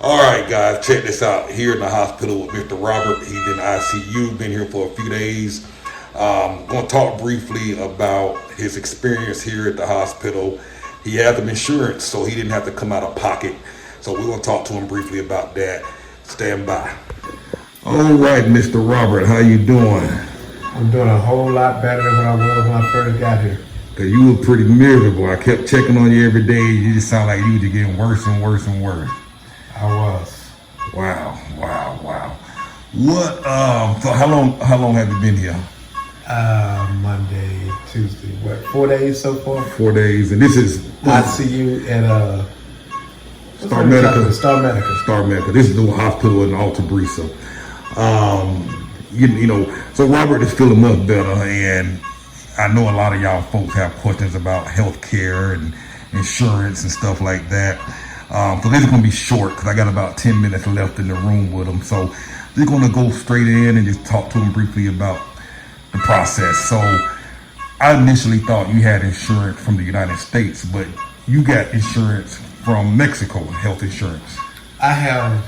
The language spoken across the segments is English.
All right, guys, check this out. Here in the hospital with Mr. Robert. He's in I.C.U. Been here for a few days. Going to talk briefly about his experience here at the hospital. He had some insurance, so he didn't have to come out of pocket. So we're going to talk to him briefly about that. Stand by. All right, Mr. Robert, how you doing? I'm doing a whole lot better than what I was when I first got here. Cause you were pretty miserable. I kept checking on you every day. You just sound like you were getting worse and worse and worse. I was. Wow. What? So how long have you been here? Monday, Tuesday. What? 4 days so far. 4 days, and this is I.C.U. at Star Medica. Star Medica. This is the hospital in Alta Brisa. You know, so Robert is feeling much better, and I know a lot of y'all folks have questions about health care and insurance and stuff like that. So this is going to be short because I got about 10 minutes left in the room with him. So we're going to go straight in and just talk to him briefly about the process. So I initially thought you had insurance from the United States, but you got insurance from Mexico, health insurance. I have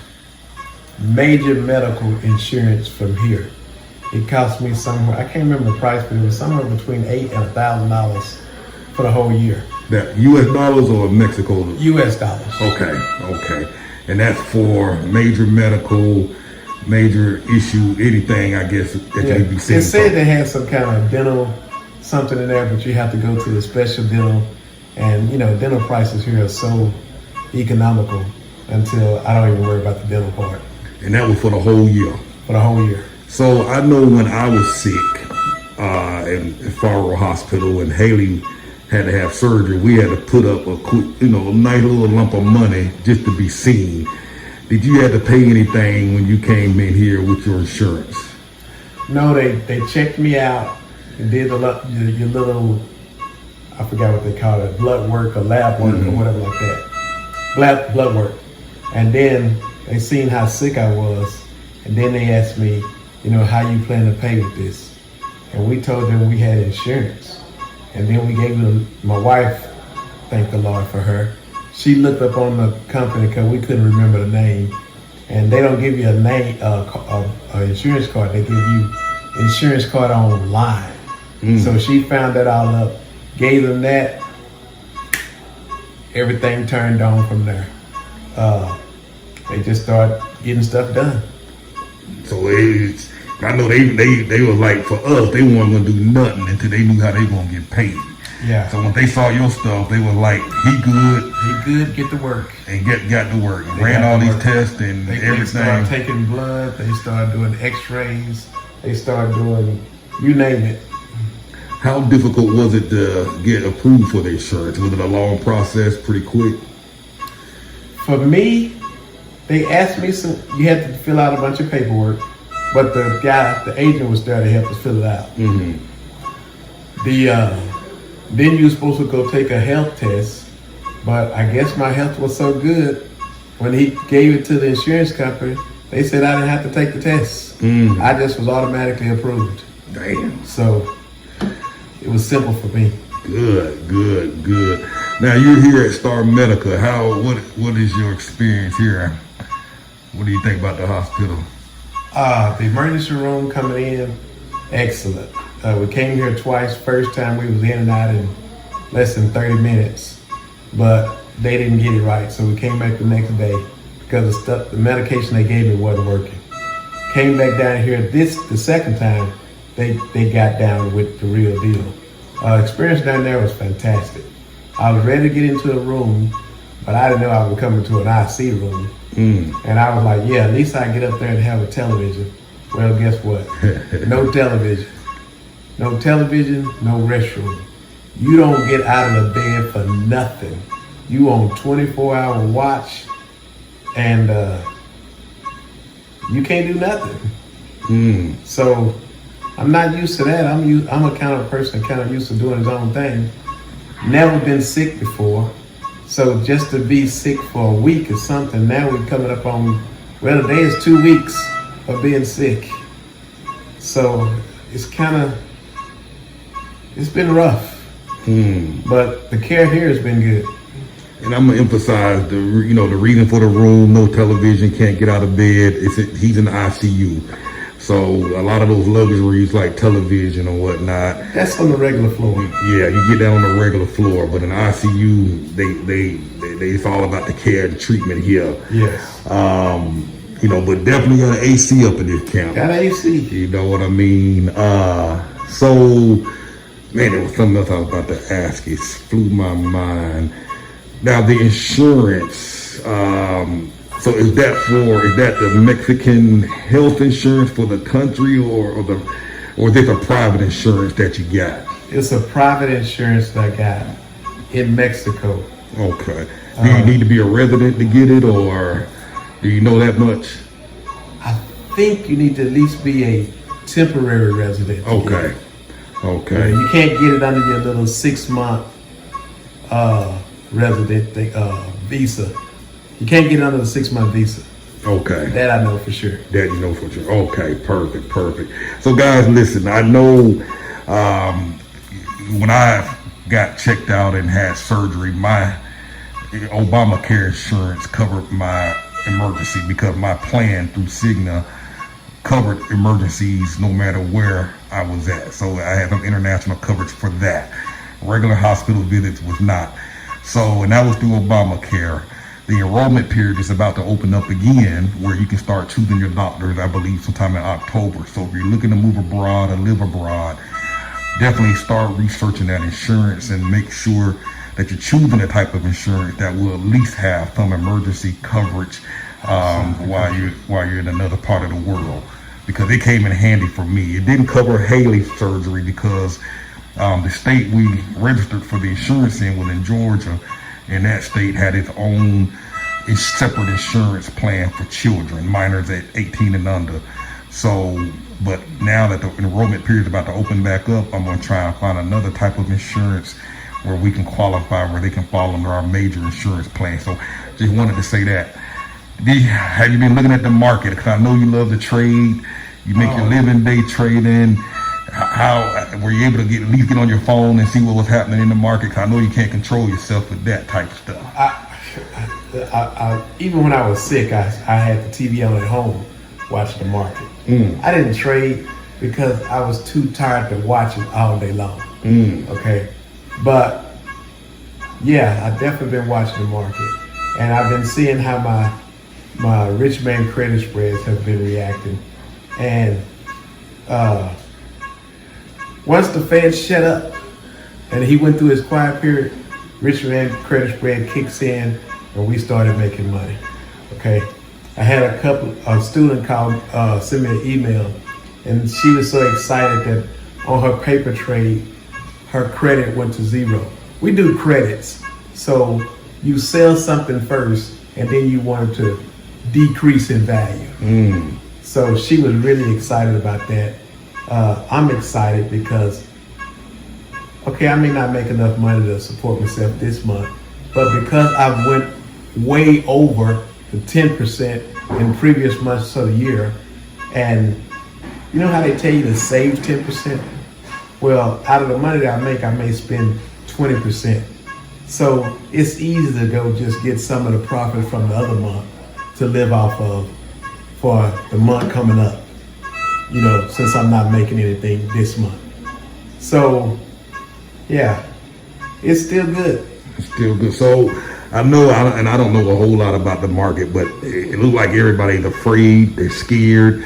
major medical insurance from here. It cost me somewhere, I can't remember the price, but it was somewhere between $8,000 and $1,000 for the whole year. That U.S. dollars or Mexico? U.S. dollars. Okay. And that's for major medical, major issue, anything, I guess, that you be seeing. It said they had some kind of dental something in there, but you have to go to the special dental. And, you know, dental prices here are so economical until I don't even worry about the dental part. And that was for the whole year? For the whole year. So I know when I was sick in Faro Hospital and Haley had to have surgery, we had to put up a quick, a nice little lump of money just to be seen. Did you have to pay anything when you came in here with your insurance? No, they checked me out and did your little, I forgot what they call it, blood work or lab work or whatever like that. Blood work. And then they seen how sick I was. And then they asked me, how you plan to pay with this? And we told them we had insurance. And then we gave them, my wife, thank the Lord for her, she looked up on the company because we couldn't remember the name. And they don't give you a name, a insurance card, they give you insurance card online. So she found that all up, gave them that, everything turned on from there. They just started getting stuff done. So I know they was like, for us, they weren't gonna do nothing until they knew how they gonna get paid. Yeah. So when they saw your stuff, they was like, he good, get to work. And got to work. And ran all these tests and everything. They started taking blood, they started doing x-rays, they started doing, you name it. How difficult was it to get approved for the insurance? Was it a long process, pretty quick? For me, they asked me you had to fill out a bunch of paperwork, but the agent was there to help us fill it out. Then you were supposed to go take a health test, but I guess my health was so good, when he gave it to the insurance company, they said I didn't have to take the test. I just was automatically approved. Damn. So it was simple for me. Good. Now you're here at Star Medica. What is your experience here? What do you think about the hospital? The emergency room coming in, excellent. We came here twice. First time we was in and out in less than 30 minutes, but they didn't get it right. So we came back the next day because the medication they gave me wasn't working. Came back down here the second time, they got down with the real deal. Experience down there was fantastic. I was ready to get into a room, but I didn't know I was coming to an I.C. room. And I was like, yeah, at least I get up there and have a television. Well, guess what? No television. No television, no restroom. You don't get out of the bed for nothing. You on 24-hour watch, and you can't do nothing. So I'm not used to that. I'm a kind of person kind of used to doing his own thing. Never been sick before. So just to be sick for a week or something, now we're coming up on, well, today is 2 weeks of being sick. So it's been rough. But the care here has been good. And I'm gonna emphasize the reason for the room. No television, can't get out of bed. He's in the I.C.U. So a lot of those luxuries like television and whatnot. That's on the regular floor. Yeah, you get that on the regular floor, but in the I.C.U. they it's all about the care and treatment here. Yes. But definitely got an AC up in this camp. Got an AC. You know what I mean? So, man, there was something else I was about to ask. It flew my mind. Now the insurance. So is that the Mexican health insurance for the country, or is this a private insurance that you got? It's a private insurance that I got in Mexico. Okay. Do you need to be a resident to get it, or do you know that much? I think you need to at least be a temporary resident. Okay. Okay. You can't get it under your little 6-month resident visa. You can't get it under the 6-month visa. Okay. That I know for sure. That you know for sure. Okay, perfect. So guys, listen, I know when I got checked out and had surgery, my Obamacare insurance covered my emergency because my plan through Cigna covered emergencies no matter where I was at. So I had some international coverage for that. Regular hospital visits was not. So, and that was through Obamacare. The enrollment period is about to open up again where you can start choosing your doctors, I believe, sometime in October. So if you're looking to move abroad or live abroad, definitely start researching that insurance and make sure that you're choosing a type of insurance that will at least have some emergency coverage while you're in another part of the world, because it came in handy for me. It didn't cover Haley's surgery because the state we registered for the insurance in was in Georgia, and that state had its own separate insurance plan for children, minors at 18 and under. So, but now that the enrollment period is about to open back up, I'm going to try and find another type of insurance where we can qualify, where they can fall under our major insurance plan. So just wanted to say that. Have you been looking at the market? Because I know you love to trade. You make your living day trading. How were you able to at least get on your phone and see what was happening in the market? Because I know you can't control yourself with that type of stuff. I even when I was sick, I had the TV on at home watching the market. I didn't trade because I was too tired to watch it all day long. Okay, but yeah, I definitely been watching the market, and I've been seeing how my rich man credit spreads have been reacting, and once the Fed shut up and he went through his quiet period, rich man credit spread kicks in and we started making money. Okay, I had a student send me an email, and she was so excited that on her paper trade, her credit went to zero. We do credits, so you sell something first and then you want it to decrease in value. So she was really excited about that. I'm excited because, okay, I may not make enough money to support myself this month, but because I went way over the 10% in previous months of the year, and you know how they tell you to save 10%? Well, out of the money that I make, I may spend 20%. So it's easy to go just get some of the profit from the other month to live off of for the month coming up, you know, since I'm not making anything this month. So yeah, it's still good. It's still good. So I know, and I don't know a whole lot about the market, but it looks like everybody's afraid, they're scared.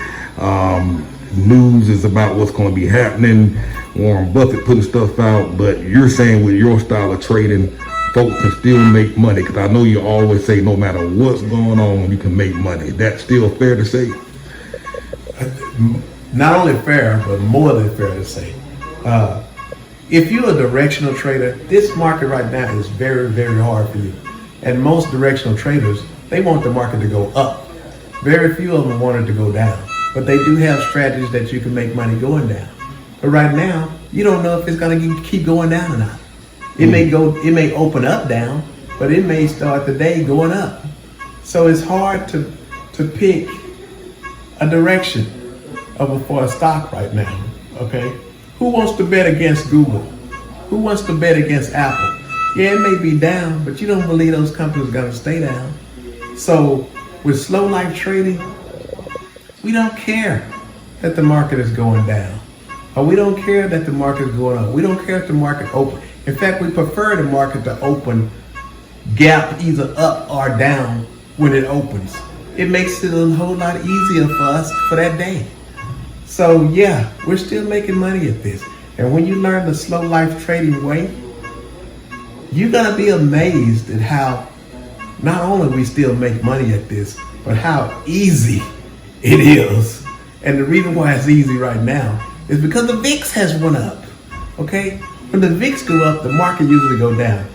News is about what's going to be happening. Warren Buffett putting stuff out, but you're saying with your style of trading, folks can still make money, because I know you always say no matter what's going on, you can make money. That's still fair to say? Not only fair, but more than fair to say. If you're a directional trader, this market right now is very, very hard for you. And most directional traders, they want the market to go up. Very few of them want it to go down. But they do have strategies that you can make money going down. But right now, you don't know if it's going to keep going down or not. It may open up down, but it may start the day going up. So it's hard to pick a direction for a stock right now. Okay, who wants to bet against Google? Who wants to bet against Apple? Yeah, it may be down, but you don't believe those companies are going to stay down. So with slow life trading, we don't care that the market is going down. Or we don't care that the market is going up. We don't care if the market open. In fact, we prefer the market to open gap either up or down when it opens. It makes it a whole lot easier for us for that day. So yeah, we're still making money at this. And when you learn the slow life trading way, you're gonna be amazed at how not only we still make money at this, but how easy it is. And the reason why it's easy right now is because the VIX has went up. Okay? When the VIX go up, the market usually go down.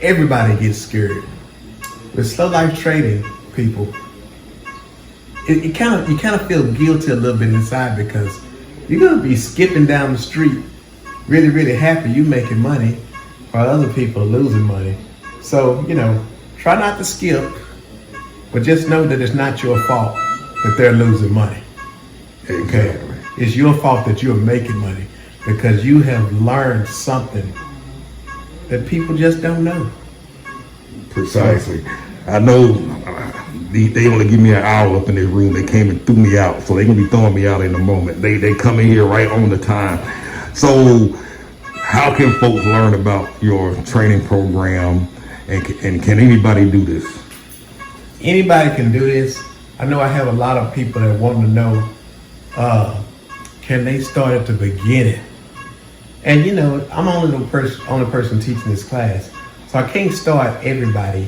Everybody gets scared. With slow life trading, people, you kind of feel guilty a little bit inside because you're gonna be skipping down the street, really, really happy you making money, while other people are losing money. So try not to skip, but just know that it's not your fault that they're losing money. Okay, it's your fault that you're making money because you have learned something that people just don't know. Precisely. I know they only give me an hour up in this room. They came and threw me out, so they're gonna be throwing me out in a moment. They come in here right on the time. So how can folks learn about your training program, and can anybody do this? Anybody can do this. I know I have a lot of people that want to know, can they start at the beginning? And I'm only the person teaching this class, so I can't start everybody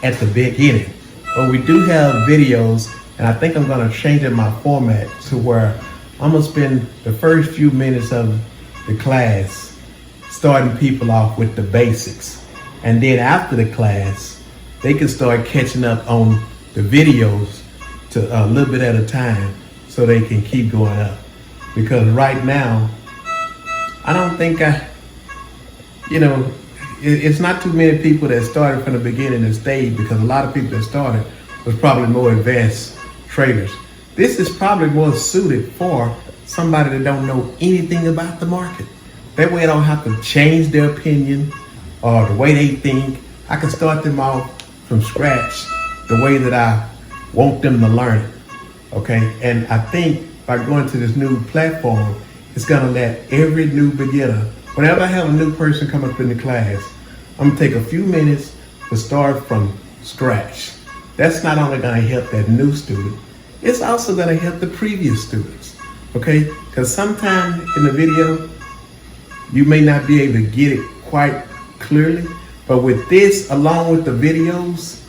at the beginning. But we do have videos, and I think I'm gonna change in my format to where I'm gonna spend the first few minutes of the class starting people off with the basics. And then after the class, they can start catching up on the videos to a little bit at a time so they can keep going up. Because right now, I don't think it's not too many people that started from the beginning and stayed, because a lot of people that started was probably more advanced traders. This is probably more suited for somebody that don't know anything about the market. That way I don't have to change their opinion or the way they think. I can start them off from scratch the way that I want them to learn it. Okay, and I think by going to this new platform, it's gonna let every new beginner, whenever I have a new person come up in the class, I'm gonna take a few minutes to start from scratch. That's not only gonna help that new student, it's also gonna help the previous students, okay? Because sometimes in the video, you may not be able to get it quite clearly, but with this, along with the videos,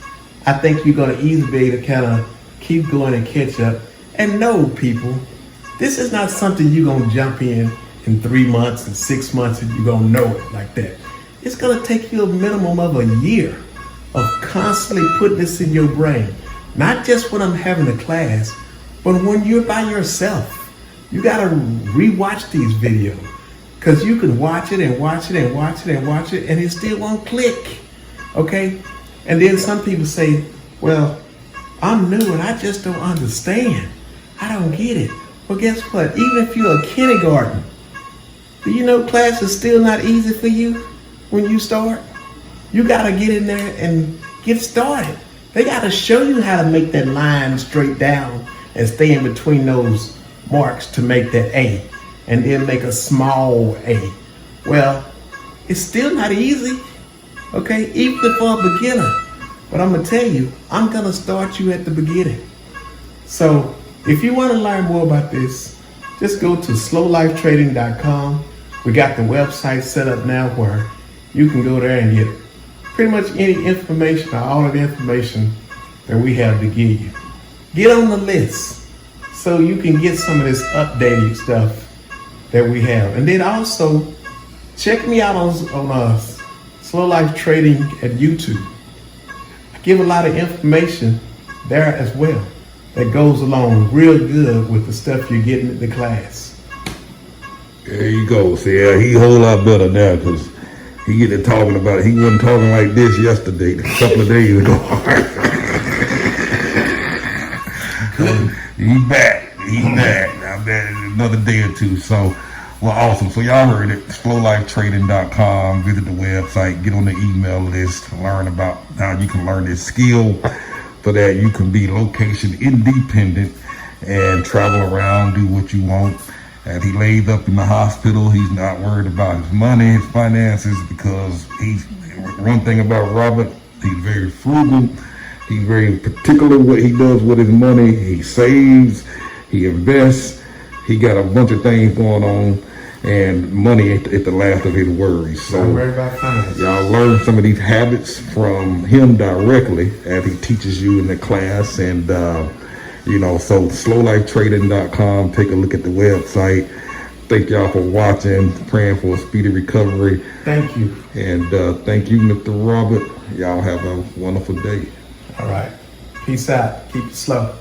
I think you're gonna easily be able to kind of keep going and catch up. And know, people, this is not something you're gonna jump in 3 months and 6 months and you're gonna know it like that. It's gonna take you a minimum of a year of constantly putting this in your brain. Not just when I'm having a class, but when you're by yourself. You gotta rewatch these videos, because you can watch it and watch it and watch it and watch it and it still won't click, okay? And then some people say, well, I'm new and I just don't understand. I don't get it. Well, guess what? Even if you're a kindergarten, do you know class is still not easy for you when you start? You gotta get in there and get started. They gotta show you how to make that line straight down and stay in between those marks to make that A, and then make a small A. Well, it's still not easy, okay? Even for a beginner. But I'm gonna tell you, I'm gonna start you at the beginning. So if you wanna learn more about this, just go to slowlifetrading.com. We got the website set up now where you can go there and get pretty much any information or all of the information that we have to give you. Get on the list so you can get some of this updated stuff that we have. And then also check me out on Slow Life Trading at YouTube. I give a lot of information there as well that goes along real good with the stuff you're getting in the class. There you go. See, he a whole lot better now, because he get to talking about it. He wasn't talking like this yesterday, a couple of days ago. He's back. I bet another day or two. So Well, awesome. So y'all heard it. Slowlifetrading.com. Visit the website. Get on the email list. Learn about how you can learn this skill so that you can be location independent and travel around, do what you want. As he lays up in the hospital, he's not worried about his money, his finances, because he's one thing about Robert. He's very frugal. He's very particular what he does with his money. He saves. He invests. He got a bunch of things going on, and money ain't at the last of his worries. So I'm worried about finance. y'all learn some of these habits from him directly as he teaches you in the class. And so slowlifetrading.com. Take a look at the website. Thank y'all for watching. Praying for a speedy recovery. Thank you. And thank you, Mr. Robert. Y'all have a wonderful day. All right. Peace out. Keep it slow.